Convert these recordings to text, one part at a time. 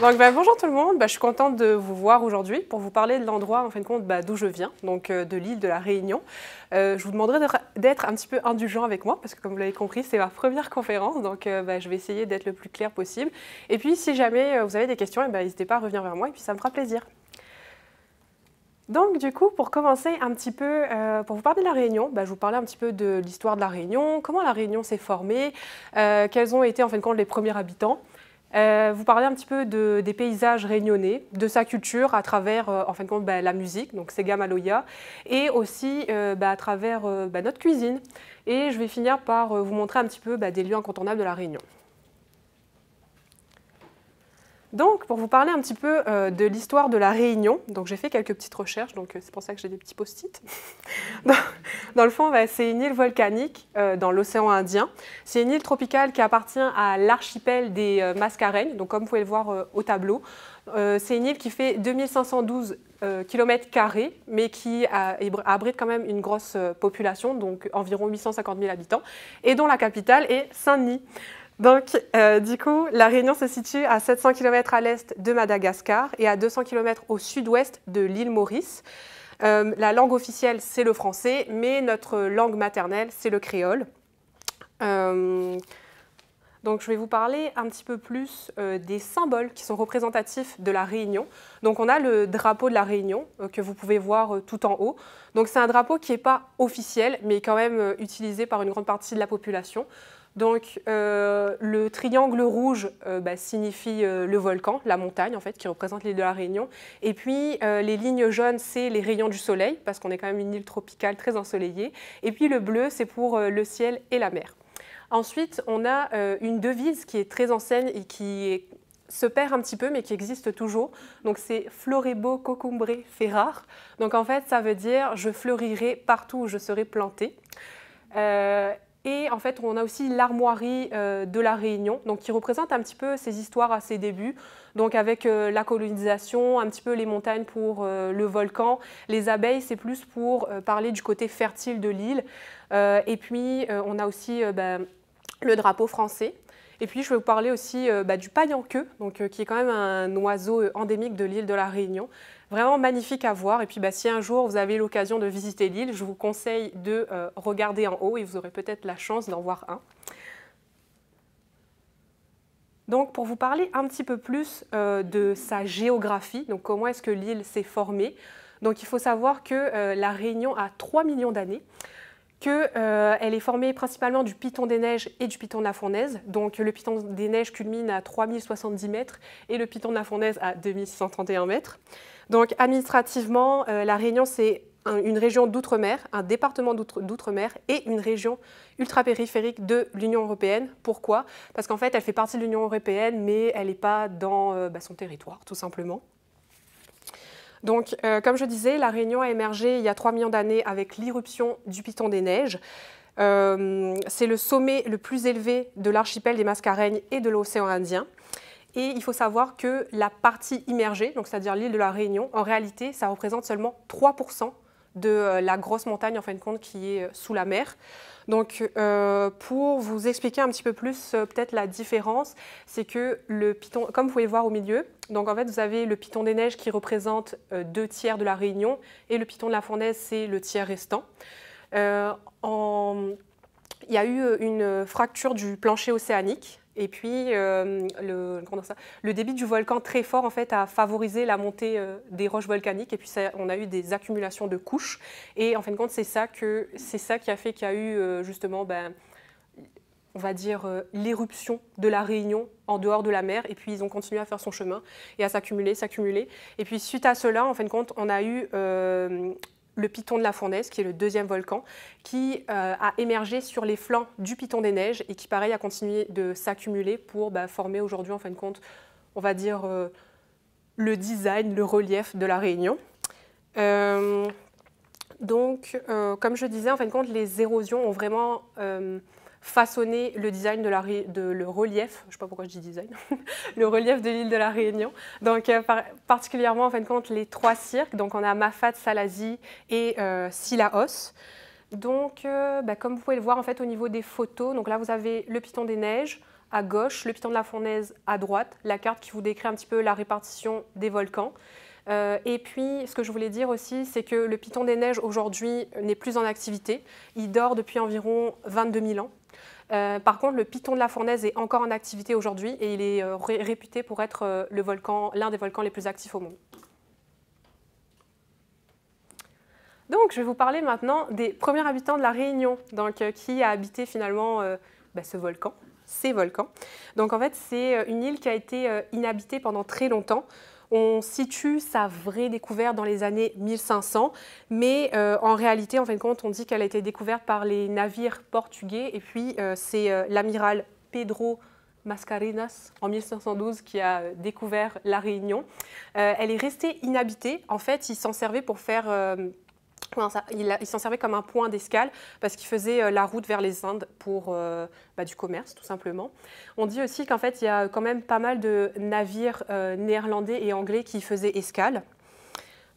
Bonjour tout le monde, je suis contente de vous voir aujourd'hui pour vous parler de l'endroit en fin de compte d'où je viens, donc de l'île de la Réunion. Je vous demanderai d'être un petit peu indulgent avec moi parce que comme vous l'avez compris, c'est ma première conférence, donc je vais essayer d'être le plus clair possible. Et puis si jamais vous avez des questions, n'hésitez pas à revenir vers moi et puis ça me fera plaisir. Donc du coup, pour commencer un petit peu, pour vous parler de la Réunion, je vous parlais un petit peu de l'histoire de la Réunion, comment la Réunion s'est formée, quels ont été en fin de compte les premiers habitants. Vous parlez un petit peu des paysages réunionnais, de sa culture à travers en fin de compte la musique, donc Sega Maloya, et aussi à travers notre cuisine. Et je vais finir par vous montrer un petit peu des lieux incontournables de la Réunion. Donc, pour vous parler un petit peu de l'histoire de la Réunion, donc j'ai fait quelques petites recherches, donc c'est pour ça que j'ai des petits post-it. Dans le fond, c'est une île volcanique dans l'océan Indien. C'est une île tropicale qui appartient à l'archipel des Mascareignes, donc comme vous pouvez le voir au tableau. C'est une île qui fait 2512 km², mais qui abrite quand même une grosse population, donc environ 850 000 habitants, et dont la capitale est Saint-Denis. Donc, du coup, la Réunion se situe à 700 km à l'est de Madagascar et à 200 km au sud-ouest de l'île Maurice. La langue officielle, c'est le français, mais notre langue maternelle, c'est le créole. Donc, je vais vous parler un petit peu plus des symboles qui sont représentatifs de la Réunion. Donc, on a le drapeau de la Réunion que vous pouvez voir tout en haut. Donc, c'est un drapeau qui n'est pas officiel, mais quand même utilisé par une grande partie de la population. Donc, le triangle rouge signifie le volcan, la montagne en fait, qui représente l'île de la Réunion. Et puis, les lignes jaunes, c'est les rayons du soleil, parce qu'on est quand même une île tropicale très ensoleillée. Et puis, le bleu, c'est pour le ciel et la mer. Ensuite, on a une devise qui est très ancienne et qui se perd un petit peu, mais qui existe toujours. Donc, c'est « Florebo cocumbre ferrar ». Donc, en fait, ça veut dire « je fleurirai partout où je serai planté ». Et en fait, on a aussi l'armoirie de la Réunion, donc qui représente un petit peu ses histoires à ses débuts, donc avec la colonisation, un petit peu les montagnes pour le volcan. Les abeilles, c'est plus pour parler du côté fertile de l'île. Et puis, on a aussi le drapeau français. Et puis, je vais vous parler aussi du paillenqueux, donc qui est quand même un oiseau endémique de l'île de la Réunion. Vraiment magnifique à voir. Et puis, si un jour vous avez l'occasion de visiter l'île, je vous conseille de regarder en haut et vous aurez peut-être la chance d'en voir un. Donc, pour vous parler un petit peu plus de sa géographie, donc comment est-ce que l'île s'est formée, donc il faut savoir que la Réunion a 3 millions d'années, qu'elle est formée principalement du piton des neiges et du piton de la fournaise. Donc le piton des neiges culmine à 3070 mètres et le piton de la fournaise à 2631 mètres. Donc administrativement, la Réunion, c'est une région d'outre-mer, un département d'outre-mer et une région ultra-périphérique de l'Union européenne. Pourquoi? Parce qu'en fait, elle fait partie de l'Union européenne, mais elle n'est pas dans son territoire, tout simplement. Donc, comme je disais, la Réunion a émergé il y a 3 millions d'années avec l'irruption du piton des neiges. C'est le sommet le plus élevé de l'archipel des Mascareignes et de l'océan Indien. Et il faut savoir que la partie immergée, donc c'est-à-dire l'île de la Réunion, en réalité, ça représente seulement 3% de la grosse montagne en fin de compte qui est sous la mer. Donc pour vous expliquer un petit peu plus peut-être la différence, c'est que le piton, comme vous pouvez voir au milieu, donc en fait vous avez le piton des neiges qui représente 2 tiers de la Réunion et le piton de la fournaise c'est le tiers restant. Il y a eu une fracture du plancher océanique. Et puis, le débit du volcan très fort en fait, a favorisé la montée des roches volcaniques. Et puis, on a eu des accumulations de couches. Et en fin de compte, c'est ça qui a fait qu'il y a eu justement, on va dire, l'éruption de la Réunion en dehors de la mer. Et puis, ils ont continué à faire son chemin et à s'accumuler. Et puis, suite à cela, en fin de compte, on a eu le piton de la fournaise, qui est le 2e volcan, qui a émergé sur les flancs du piton des neiges et qui, pareil, a continué de s'accumuler pour former aujourd'hui, en fin de compte, on va dire, le design, le relief de la Réunion. Donc, comme je disais, en fin de compte, les érosions ont vraiment façonné le design le relief, je ne sais pas pourquoi je dis design, le relief de l'île de la Réunion. Donc, particulièrement, en fin de compte, les 3 cirques. Donc, on a Mafat, Salazie et Sillaos. Donc, comme vous pouvez le voir, en fait, au niveau des photos, donc là, vous avez le piton des neiges à gauche, le piton de la fournaise à droite, la carte qui vous décrit un petit peu la répartition des volcans. Et puis, ce que je voulais dire aussi, c'est que le piton des neiges aujourd'hui n'est plus en activité. Il dort depuis environ 22 000 ans. Par contre, le piton de la fournaise est encore en activité aujourd'hui et il est réputé pour être l'un des volcans les plus actifs au monde. Donc, je vais vous parler maintenant des premiers habitants de la Réunion, donc, qui a habité finalement ce volcan, ces volcans. Donc, en fait, c'est une île qui a été inhabitée pendant très longtemps. On situe sa vraie découverte dans les années 1500, mais en réalité, en fin de compte, on dit qu'elle a été découverte par les navires portugais, et puis c'est l'amiral Pedro Mascarenhas en 1512 qui a découvert la Réunion. Elle est restée inhabitée. En fait, il s'en servait pour faire... il s'en servait comme un point d'escale parce qu'il faisait la route vers les Indes pour du commerce, tout simplement. On dit aussi qu'en fait, il y a quand même pas mal de navires néerlandais et anglais qui faisaient escale.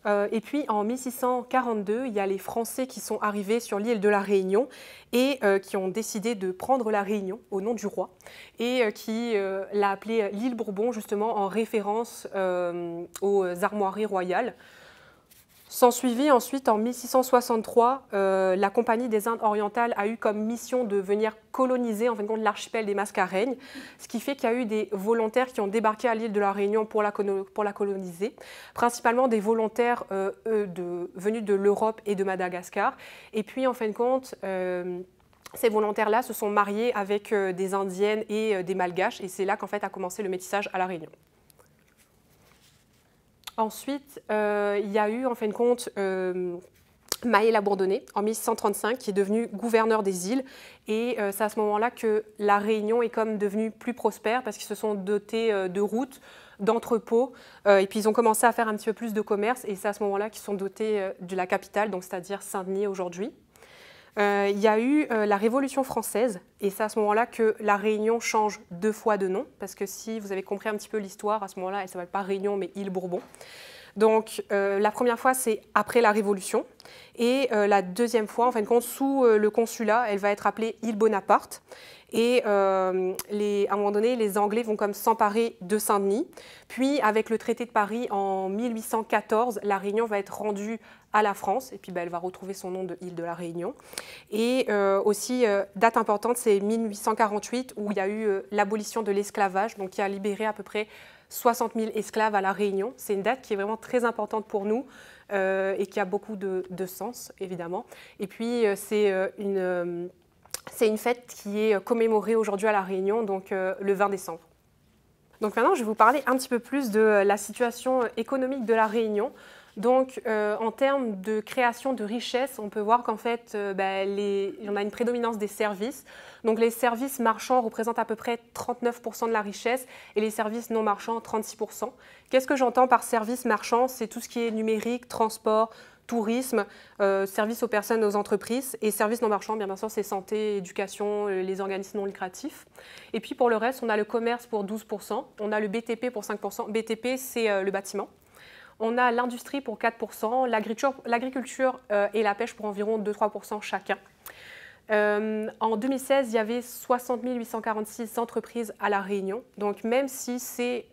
Et puis, en 1642, il y a les Français qui sont arrivés sur l'île de la Réunion et qui ont décidé de prendre la Réunion au nom du roi et qui l'a appelée l'île Bourbon, justement en référence aux armoiries royales. S'ensuivit ensuite, en 1663, la Compagnie des Indes orientales a eu comme mission de venir coloniser en fin de compte l'archipel des Mascareignes, ce qui fait qu'il y a eu des volontaires qui ont débarqué à l'île de la Réunion pour la coloniser, principalement des volontaires venus de l'Europe et de Madagascar. Et puis, en fin de compte, ces volontaires-là se sont mariés avec des Indiennes et des Malgaches, et c'est là qu'en fait a commencé le métissage à la Réunion. Ensuite, il y a eu, en fin de compte, Maëlla Bourdonnais, en 1635, qui est devenu gouverneur des îles. Et c'est à ce moment-là que la Réunion est comme devenue plus prospère parce qu'ils se sont dotés de routes, d'entrepôts. Et puis, ils ont commencé à faire un petit peu plus de commerce. Et c'est à ce moment-là qu'ils sont dotés de la capitale, donc c'est-à-dire Saint-Denis aujourd'hui. Il y a eu la Révolution française, et c'est à ce moment-là que la Réunion change 2 fois de nom, parce que si vous avez compris un petit peu l'histoire, à ce moment-là, elle ne s'appelle pas Réunion, mais île Bourbon. Donc la première fois, c'est après la Révolution, et la deuxième fois, en fin de compte, sous le consulat, elle va être appelée île Bonaparte. Et à un moment donné, les Anglais vont comme s'emparer de Saint-Denis. Puis, avec le traité de Paris en 1814, la Réunion va être rendue à la France. Et puis, elle va retrouver son nom de île de la Réunion. Et aussi, date importante, c'est 1848, où il y a eu l'abolition de l'esclavage, donc qui a libéré à peu près 60 000 esclaves à la Réunion. C'est une date qui est vraiment très importante pour nous et qui a beaucoup de sens, évidemment. Et puis, c'est une fête qui est commémorée aujourd'hui à La Réunion, donc le 20 décembre. Donc maintenant, je vais vous parler un petit peu plus de la situation économique de La Réunion. Donc, en termes de création de richesse, on peut voir qu'en fait, il y en a une prédominance des services. Donc, les services marchands représentent à peu près 39% de la richesse et les services non marchands, 36%. Qu'est-ce que j'entends par services marchands? C'est tout ce qui est numérique, transport, tourisme, services aux personnes, aux entreprises, et services non marchands, bien sûr, c'est santé, éducation, les organismes non lucratifs. Et puis pour le reste, on a le commerce pour 12%, on a le BTP pour 5%. BTP, c'est le bâtiment. On a l'industrie pour 4%, l'agriculture et la pêche pour environ 2-3% chacun. En 2016, il y avait 60 846 entreprises à La Réunion. Donc même si c'est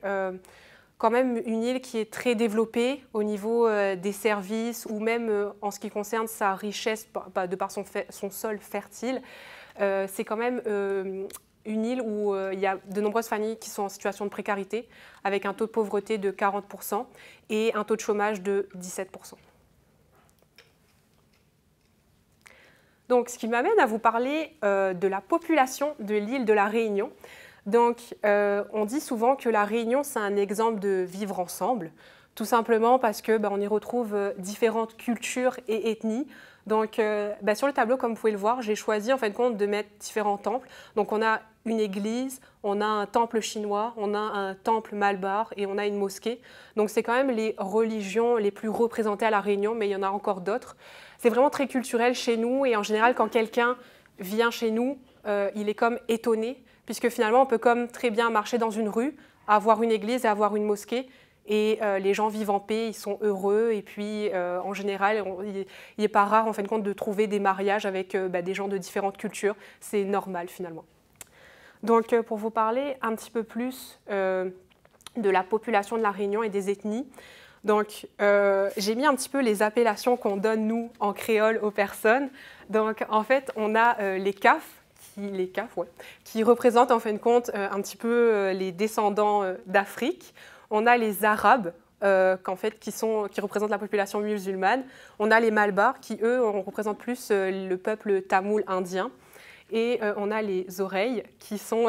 quand même une île qui est très développée au niveau des services ou même en ce qui concerne sa richesse de par son sol fertile, c'est quand même une île où il y a de nombreuses familles qui sont en situation de précarité avec un taux de pauvreté de 40% et un taux de chômage de 17%. Donc, ce qui m'amène à vous parler de la population de l'île de la Réunion. Donc, on dit souvent que la Réunion, c'est un exemple de vivre ensemble, tout simplement parce qu'on y retrouve différentes cultures et ethnies. Donc, sur le tableau, comme vous pouvez le voir, j'ai choisi en fin de compte de mettre différents temples. Donc, on a une église, on a un temple chinois, on a un temple malbar et on a une mosquée. Donc, c'est quand même les religions les plus représentées à La Réunion, mais il y en a encore d'autres. C'est vraiment très culturel chez nous et en général, quand quelqu'un vient chez nous, il est comme étonné, puisque finalement, on peut comme très bien marcher dans une rue, avoir une église et avoir une mosquée, et les gens vivent en paix, ils sont heureux, et puis en général, il n'est pas rare en fin de compte de trouver des mariages avec des gens de différentes cultures, c'est normal finalement. Donc, pour vous parler un petit peu plus de la population de la Réunion et des ethnies, donc, j'ai mis un petit peu les appellations qu'on donne, nous, en créole aux personnes. Donc, en fait, on a les CAF, qui représentent, en fin de compte, un petit peu les descendants d'Afrique. On a les Arabes, qui représentent la population musulmane. On a les Malbars, qui, eux, représentent plus le peuple tamoul indien. Et on a les oreilles, qui sont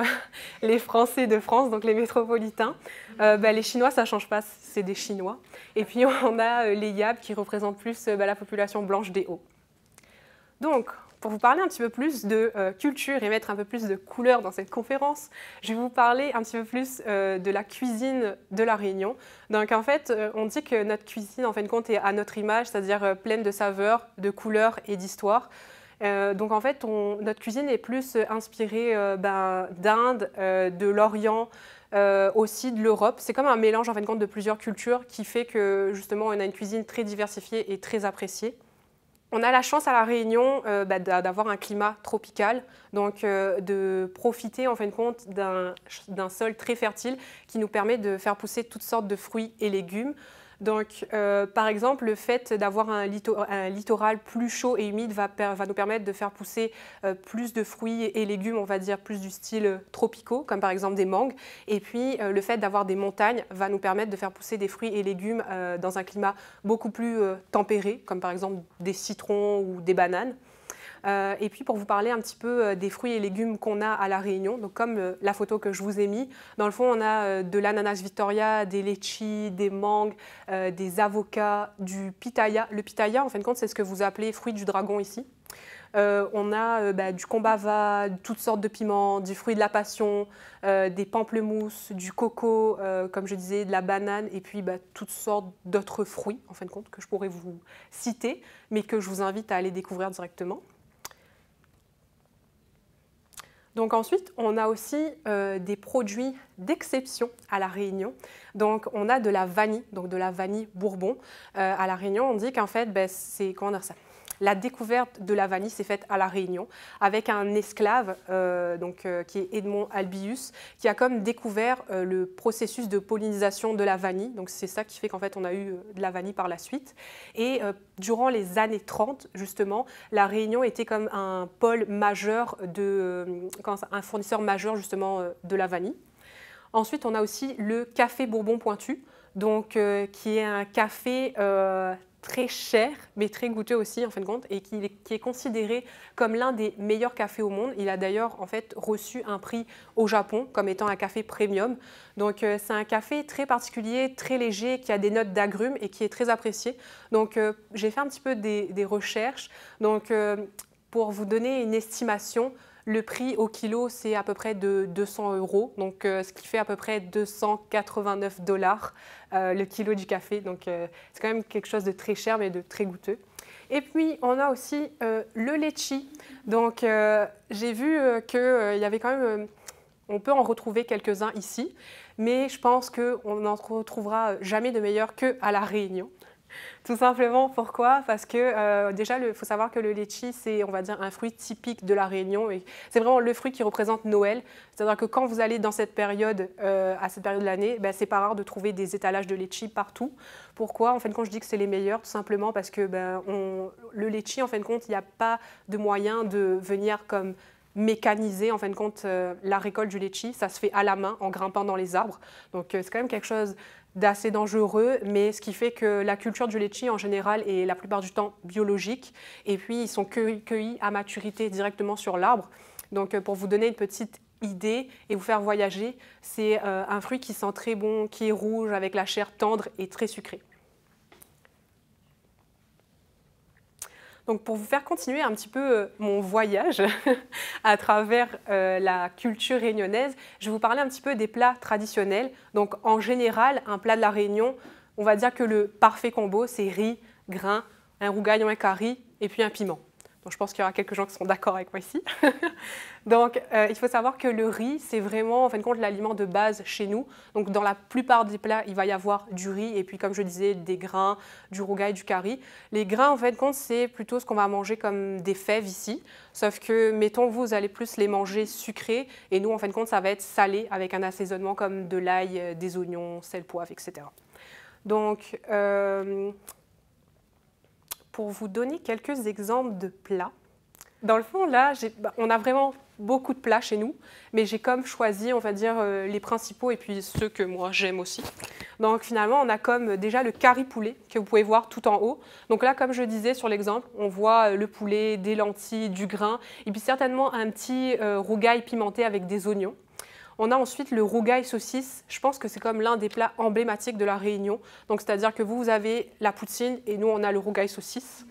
les Français de France, donc les métropolitains. Les Chinois, ça ne change pas, c'est des Chinois. Et puis on a les Yabs, qui représentent plus la population blanche des Hauts. Donc, pour vous parler un petit peu plus de culture et mettre un peu plus de couleur dans cette conférence, je vais vous parler un petit peu plus de la cuisine de la Réunion. Donc en fait, on dit que notre cuisine, en fin de compte, est à notre image, c'est-à-dire pleine de saveurs, de couleurs et d'histoire. Donc en fait, notre cuisine est plus inspirée d'Inde, de l'Orient, aussi de l'Europe. C'est comme un mélange en fin de compte de plusieurs cultures qui fait que justement on a une cuisine très diversifiée et très appréciée. On a la chance à La Réunion d'avoir un climat tropical, donc de profiter en fin de compte d'un sol très fertile qui nous permet de faire pousser toutes sortes de fruits et légumes. Donc, par exemple, le fait d'avoir un littoral plus chaud et humide va nous permettre de faire pousser plus de fruits et légumes, on va dire plus du style tropicaux, comme par exemple des mangues. Et puis, le fait d'avoir des montagnes va nous permettre de faire pousser des fruits et légumes dans un climat beaucoup plus tempéré, comme par exemple des citrons ou des bananes. Et puis pour vous parler un petit peu des fruits et légumes qu'on a à La Réunion, donc comme la photo que je vous ai mis, dans le fond on a de l'ananas Victoria, des litchis, des mangues, des avocats, du pitaya. Le pitaya, en fin de compte, c'est ce que vous appelez fruit du dragon ici. On a du kombava, toutes sortes de piments, du fruit de la passion, des pamplemousses, du coco, comme je disais, de la banane, et puis toutes sortes d'autres fruits, en fin de compte, que je pourrais vous citer, mais que je vous invite à aller découvrir directement. Donc ensuite, on a aussi des produits d'exception à La Réunion. Donc on a de la vanille, donc de la vanille Bourbon. À La Réunion, on dit qu'en fait, c'est comment dire ça ? La découverte de la vanille s'est faite à La Réunion avec un esclave qui est Edmond Albius, qui a comme découvert le processus de pollinisation de la vanille. Donc c'est ça qui fait qu'en fait on a eu de la vanille par la suite. Et durant les années 30, justement, La Réunion était comme un pôle majeur, un fournisseur majeur justement de la vanille. Ensuite, on a aussi le café Bourbon Pointu, donc, qui est un café très cher, mais très goûteux aussi, en fin de compte, et qui est considéré comme l'un des meilleurs cafés au monde. Il a d'ailleurs, en fait, reçu un prix au Japon comme étant un café premium. Donc, c'est un café très particulier, très léger, qui a des notes d'agrumes et qui est très apprécié. Donc, j'ai fait un petit peu des recherches. Donc, pour vous donner une estimation, le prix au kilo, c'est à peu près de 200 €, donc ce qui fait à peu près 289 $ le kilo du café. Donc c'est quand même quelque chose de très cher, mais de très goûteux. Et puis on a aussi le litchi. Donc j'ai vu qu'il y avait quand même, on peut en retrouver quelques-uns ici, mais je pense qu'on n'en retrouvera jamais de meilleurs qu'à La Réunion. Tout simplement, pourquoi? Parce que déjà, il faut savoir que le litchi, c'est, on va dire, un fruit typique de La Réunion. Et c'est vraiment le fruit qui représente Noël. C'est-à-dire que quand vous allez dans cette période, à cette période de l'année, c'est pas rare de trouver des étalages de litchi partout. Pourquoi? En fin de compte, je dis que c'est les meilleurs, tout simplement parce que le litchi, en fin de compte, il n'y a pas de moyen de venir comme mécaniser, en fin de compte, la récolte du litchi. Ça se fait à la main, en grimpant dans les arbres. Donc, c'est quand même quelque chose d'assez dangereux, mais ce qui fait que la culture du litchi en général est la plupart du temps biologique, et puis ils sont cueillis à maturité directement sur l'arbre. Donc pour vous donner une petite idée et vous faire voyager, c'est un fruit qui sent très bon, qui est rouge, avec la chair tendre et très sucrée. Donc pour vous faire continuer un petit peu mon voyage à travers la culture réunionnaise, je vais vous parler un petit peu des plats traditionnels. Donc en général, un plat de la Réunion, on va dire que le parfait combo, c'est riz, grains, un rougail, un curry et puis un piment. Donc, je pense qu'il y aura quelques gens qui seront d'accord avec moi ici. Donc, il faut savoir que le riz, c'est vraiment, en fin de compte, l'aliment de base chez nous. Donc, dans la plupart des plats, il va y avoir du riz et puis, comme je disais, des grains, du rougail, du curry. Les grains, en fin de compte, c'est plutôt ce qu'on va manger comme des fèves ici. Sauf que, mettons, vous allez plus les manger sucrés et nous, en fin de compte, ça va être salé avec un assaisonnement comme de l'ail, des oignons, sel, poivre, etc. Donc, pour vous donner quelques exemples de plats, dans le fond, là, on a vraiment beaucoup de plats chez nous, mais j'ai comme choisi, on va dire, les principaux et puis ceux que moi j'aime aussi. Donc finalement, on a comme déjà le curry poulet que vous pouvez voir tout en haut. Donc là, comme je disais sur l'exemple, on voit le poulet, des lentilles, du grain, et puis certainement un petit rougail pimenté avec des oignons. On a ensuite le rougail saucisse. Je pense que c'est comme l'un des plats emblématiques de la Réunion. Donc, c'est-à-dire que vous avez la poutine et nous, on a le rougail saucisse.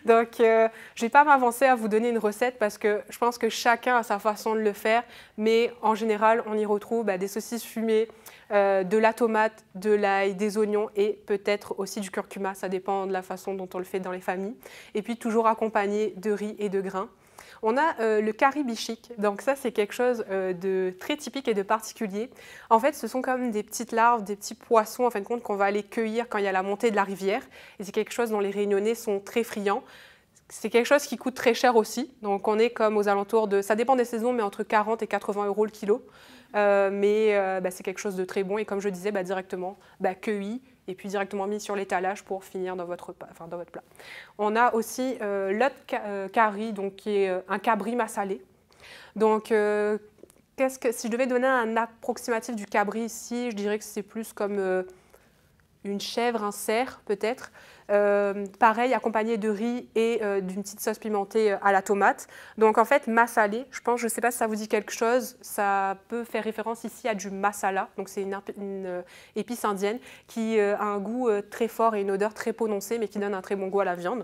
Donc, je ne vais pas m'avancer à vous donner une recette parce que je pense que chacun a sa façon de le faire. Mais en général, on y retrouve des saucisses fumées, de la tomate, de l'ail, des oignons et peut-être aussi du curcuma. Ça dépend de la façon dont on le fait dans les familles. Et puis, toujours accompagné de riz et de grains. On a le curry bichic, donc ça c'est quelque chose de très typique et de particulier. En fait, ce sont comme des petites larves, des petits poissons en fin de compte qu'on va aller cueillir quand il y a la montée de la rivière. Et c'est quelque chose dont les Réunionnais sont très friands. C'est quelque chose qui coûte très cher aussi, donc on est comme aux alentours de, ça dépend des saisons, mais entre 40 et 80 euros le kilo. C'est quelque chose de très bon et comme je disais, directement cueilli et puis directement mis sur l'étalage pour finir dans votre plat. On a aussi l'autre curry, donc, qui est un cabri massalé. Donc, si je devais donner un approximatif du cabri ici, je dirais que c'est plus comme une chèvre, un cerf peut-être. Pareil, accompagné de riz et d'une petite sauce pimentée à la tomate. Donc en fait, massalé, je ne sais pas si ça vous dit quelque chose, ça peut faire référence ici à du masala. Donc c'est une épice indienne qui a un goût très fort et une odeur très prononcée, mais qui donne un très bon goût à la viande.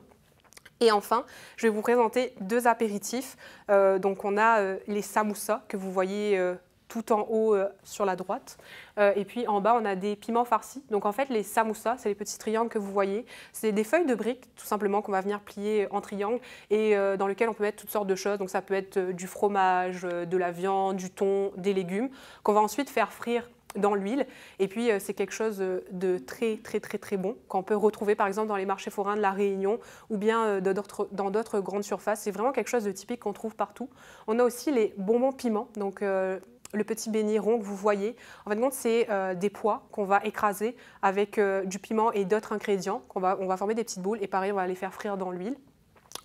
Et enfin, je vais vous présenter deux apéritifs. Donc on a les samoussas que vous voyez tout en haut sur la droite. Et puis en bas, on a des piments farcis. Donc en fait, les samoussas, c'est les petits triangles que vous voyez. C'est des feuilles de briques, tout simplement, qu'on va venir plier en triangle et dans lesquelles on peut mettre toutes sortes de choses. Donc ça peut être du fromage, de la viande, du thon, des légumes, qu'on va ensuite faire frire dans l'huile. Et puis, c'est quelque chose de très, très, très, très bon qu'on peut retrouver, par exemple, dans les marchés forains de la Réunion ou bien dans d'autres grandes surfaces. C'est vraiment quelque chose de typique qu'on trouve partout. On a aussi les bonbons piments, donc le petit beignet rond que vous voyez. En fin de compte, c'est des pois qu'on va écraser avec du piment et d'autres ingrédients. On va former des petites boules et pareil, on va les faire frire dans l'huile.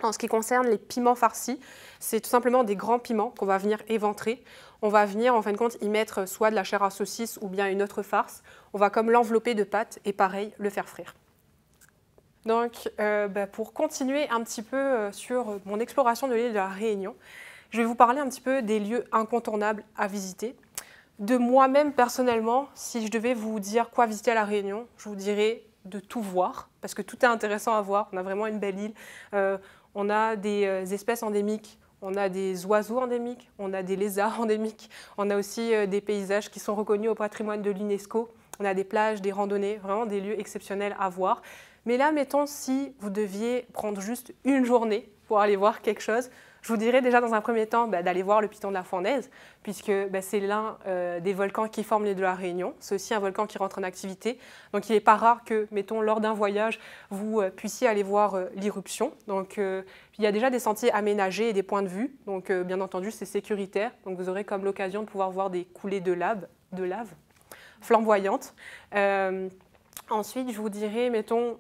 En ce qui concerne les piments farcis, c'est tout simplement des grands piments qu'on va venir éventrer. On va venir, en fin de compte, y mettre soit de la chair à saucisse ou bien une autre farce. On va comme l'envelopper de pâte et pareil, le faire frire. Donc, pour continuer un petit peu sur mon exploration de l'île de la Réunion, je vais vous parler un petit peu des lieux incontournables à visiter. De moi-même, personnellement, si je devais vous dire quoi visiter à la Réunion, je vous dirais de tout voir, parce que tout est intéressant à voir. On a vraiment une belle île. On a des espèces endémiques, on a des oiseaux endémiques, on a des lézards endémiques, on a aussi des paysages qui sont reconnus au patrimoine de l'UNESCO. On a des plages, des randonnées, vraiment des lieux exceptionnels à voir. Mais là, mettons, si vous deviez prendre juste une journée pour aller voir quelque chose, je vous dirais déjà dans un premier temps d'aller voir le Piton de la Fournaise, puisque c'est l'un des volcans qui forment l'île de la Réunion. C'est aussi un volcan qui rentre en activité. Donc il n'est pas rare que, mettons, lors d'un voyage, vous puissiez aller voir l'irruption. Donc il y a déjà des sentiers aménagés et des points de vue. Donc bien entendu, c'est sécuritaire. Donc vous aurez comme l'occasion de pouvoir voir des coulées de lave flamboyantes. Ensuite, je vous dirais, mettons,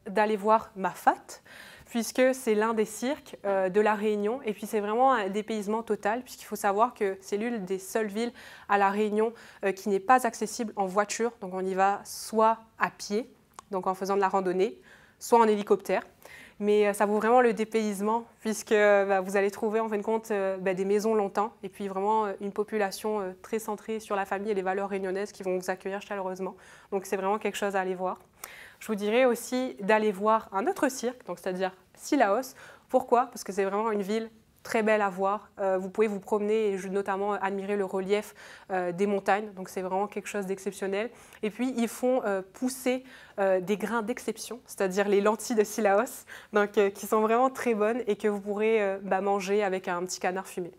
d'aller voir Mafate, puisque c'est l'un des cirques de la Réunion. Et puis c'est vraiment un dépaysement total, puisqu'il faut savoir que c'est l'une des seules villes à la Réunion qui n'est pas accessible en voiture. Donc on y va soit à pied, donc en faisant de la randonnée, soit en hélicoptère. Mais ça vaut vraiment le dépaysement, puisque vous allez trouver en fin de compte des maisons longtemps, et puis vraiment une population très centrée sur la famille et les valeurs réunionnaises qui vont vous accueillir chaleureusement. Donc c'est vraiment quelque chose à aller voir. Je vous dirais aussi d'aller voir un autre cirque, donc c'est-à-dire Sillaos. Pourquoi? Parce que c'est vraiment une ville très belle à voir. Vous pouvez vous promener et notamment admirer le relief des montagnes. Donc c'est vraiment quelque chose d'exceptionnel. Et puis ils font pousser des grains d'exception, c'est-à-dire les lentilles de Cilaos, donc, qui sont vraiment très bonnes et que vous pourrez manger avec un petit canard fumé.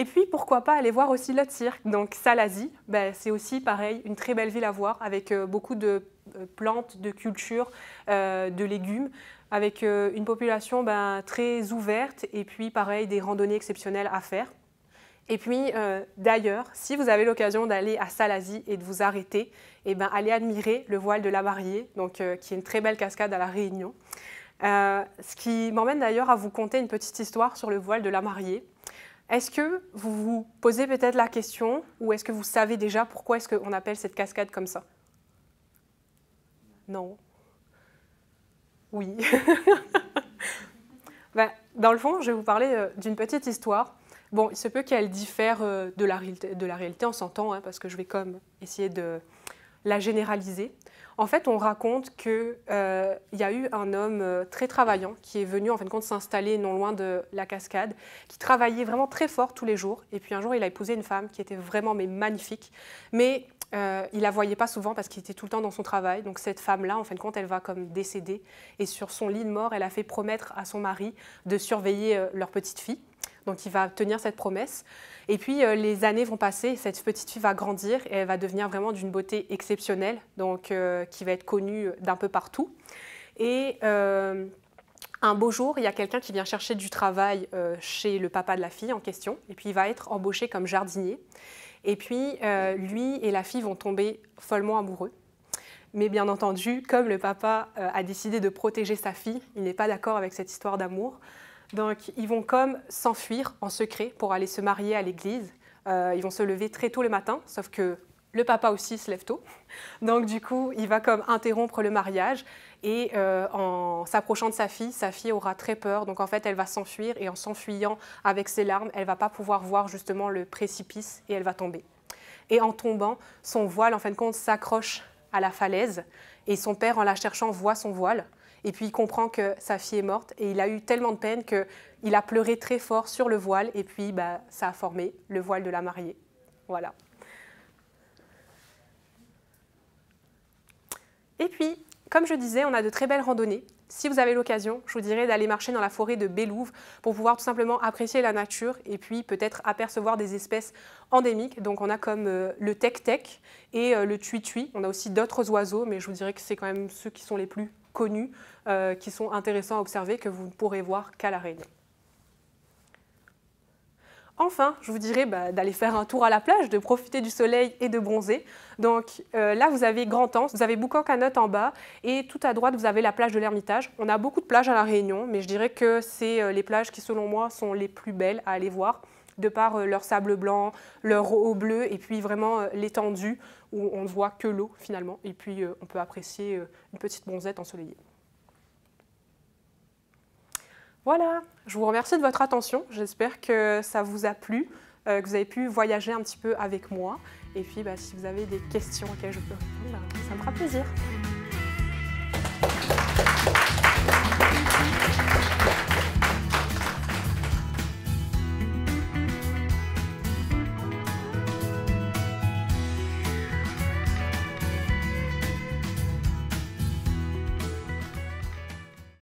Et puis, pourquoi pas aller voir aussi l'autre cirque, donc Salazie. C'est aussi pareil, une très belle ville à voir avec beaucoup de plantes, de cultures, de légumes, avec une population très ouverte et puis pareil, des randonnées exceptionnelles à faire. Et puis d'ailleurs, si vous avez l'occasion d'aller à Salazie et de vous arrêter, allez admirer le voile de la Mariée, donc, qui est une très belle cascade à La Réunion. Ce qui m'emmène d'ailleurs à vous conter une petite histoire sur le voile de la Mariée. Est-ce que vous vous posez peut-être la question ou est-ce que vous savez déjà pourquoi est-ce qu'on appelle cette cascade comme ça? Non. Oui. Dans le fond, je vais vous parler d'une petite histoire. Bon, il se peut qu'elle diffère de la réalité, on s'entend, hein, parce que je vais comme essayer de la généraliser. En fait, on raconte qu'il y a eu un homme très travaillant qui est venu en fin de compte s'installer non loin de la cascade, qui travaillait vraiment très fort tous les jours. Et puis un jour, il a épousé une femme qui était vraiment magnifique, mais il ne la voyait pas souvent parce qu'il était tout le temps dans son travail. Donc cette femme-là, en fin de compte, elle va comme décéder. Et sur son lit de mort, elle a fait promettre à son mari de surveiller leur petite fille. Donc il va tenir cette promesse. Et puis les années vont passer, cette petite fille va grandir et elle va devenir vraiment d'une beauté exceptionnelle, donc qui va être connue d'un peu partout. Et un beau jour, il y a quelqu'un qui vient chercher du travail chez le papa de la fille en question, et puis il va être embauché comme jardinier. Et puis lui et la fille vont tomber follement amoureux. Mais bien entendu, comme le papa a décidé de protéger sa fille, il n'est pas d'accord avec cette histoire d'amour. Donc, ils vont comme s'enfuir en secret pour aller se marier à l'église. Ils vont se lever très tôt le matin, sauf que le papa aussi se lève tôt. Donc, du coup, il va comme interrompre le mariage. Et en s'approchant de sa fille aura très peur. Donc, en fait, elle va s'enfuir. Et en s'enfuyant avec ses larmes, elle ne va pas pouvoir voir justement le précipice et elle va tomber. Et en tombant, son voile, en fin de compte, s'accroche à la falaise. Et son père, en la cherchant, voit son voile. Et puis il comprend que sa fille est morte et il a eu tellement de peine qu'il a pleuré très fort sur le voile et puis ça a formé le voile de la mariée. Voilà. Et puis, comme je disais, on a de très belles randonnées. Si vous avez l'occasion, je vous dirais d'aller marcher dans la forêt de Bélouve pour pouvoir tout simplement apprécier la nature et puis peut-être apercevoir des espèces endémiques. Donc on a comme le tec-tec et le tui-tui. On a aussi d'autres oiseaux, mais je vous dirais que c'est quand même ceux qui sont les plus connus, qui sont intéressants à observer, que vous ne pourrez voir qu'à La Réunion. Enfin, je vous dirais d'aller faire un tour à la plage, de profiter du soleil et de bronzer. Donc là, vous avez Grand-Anse, vous avez Boucan-Canotte en bas et tout à droite, vous avez la plage de l'Ermitage. On a beaucoup de plages à La Réunion, mais je dirais que c'est les plages qui, selon moi, sont les plus belles à aller voir, de par leur sable blanc, leur eau bleue et puis vraiment l'étendue où on ne voit que l'eau finalement. Et puis on peut apprécier une petite bronzette ensoleillée. Voilà, je vous remercie de votre attention. J'espère que ça vous a plu, que vous avez pu voyager un petit peu avec moi. Et puis, si vous avez des questions auxquelles je peux répondre, ça me fera plaisir.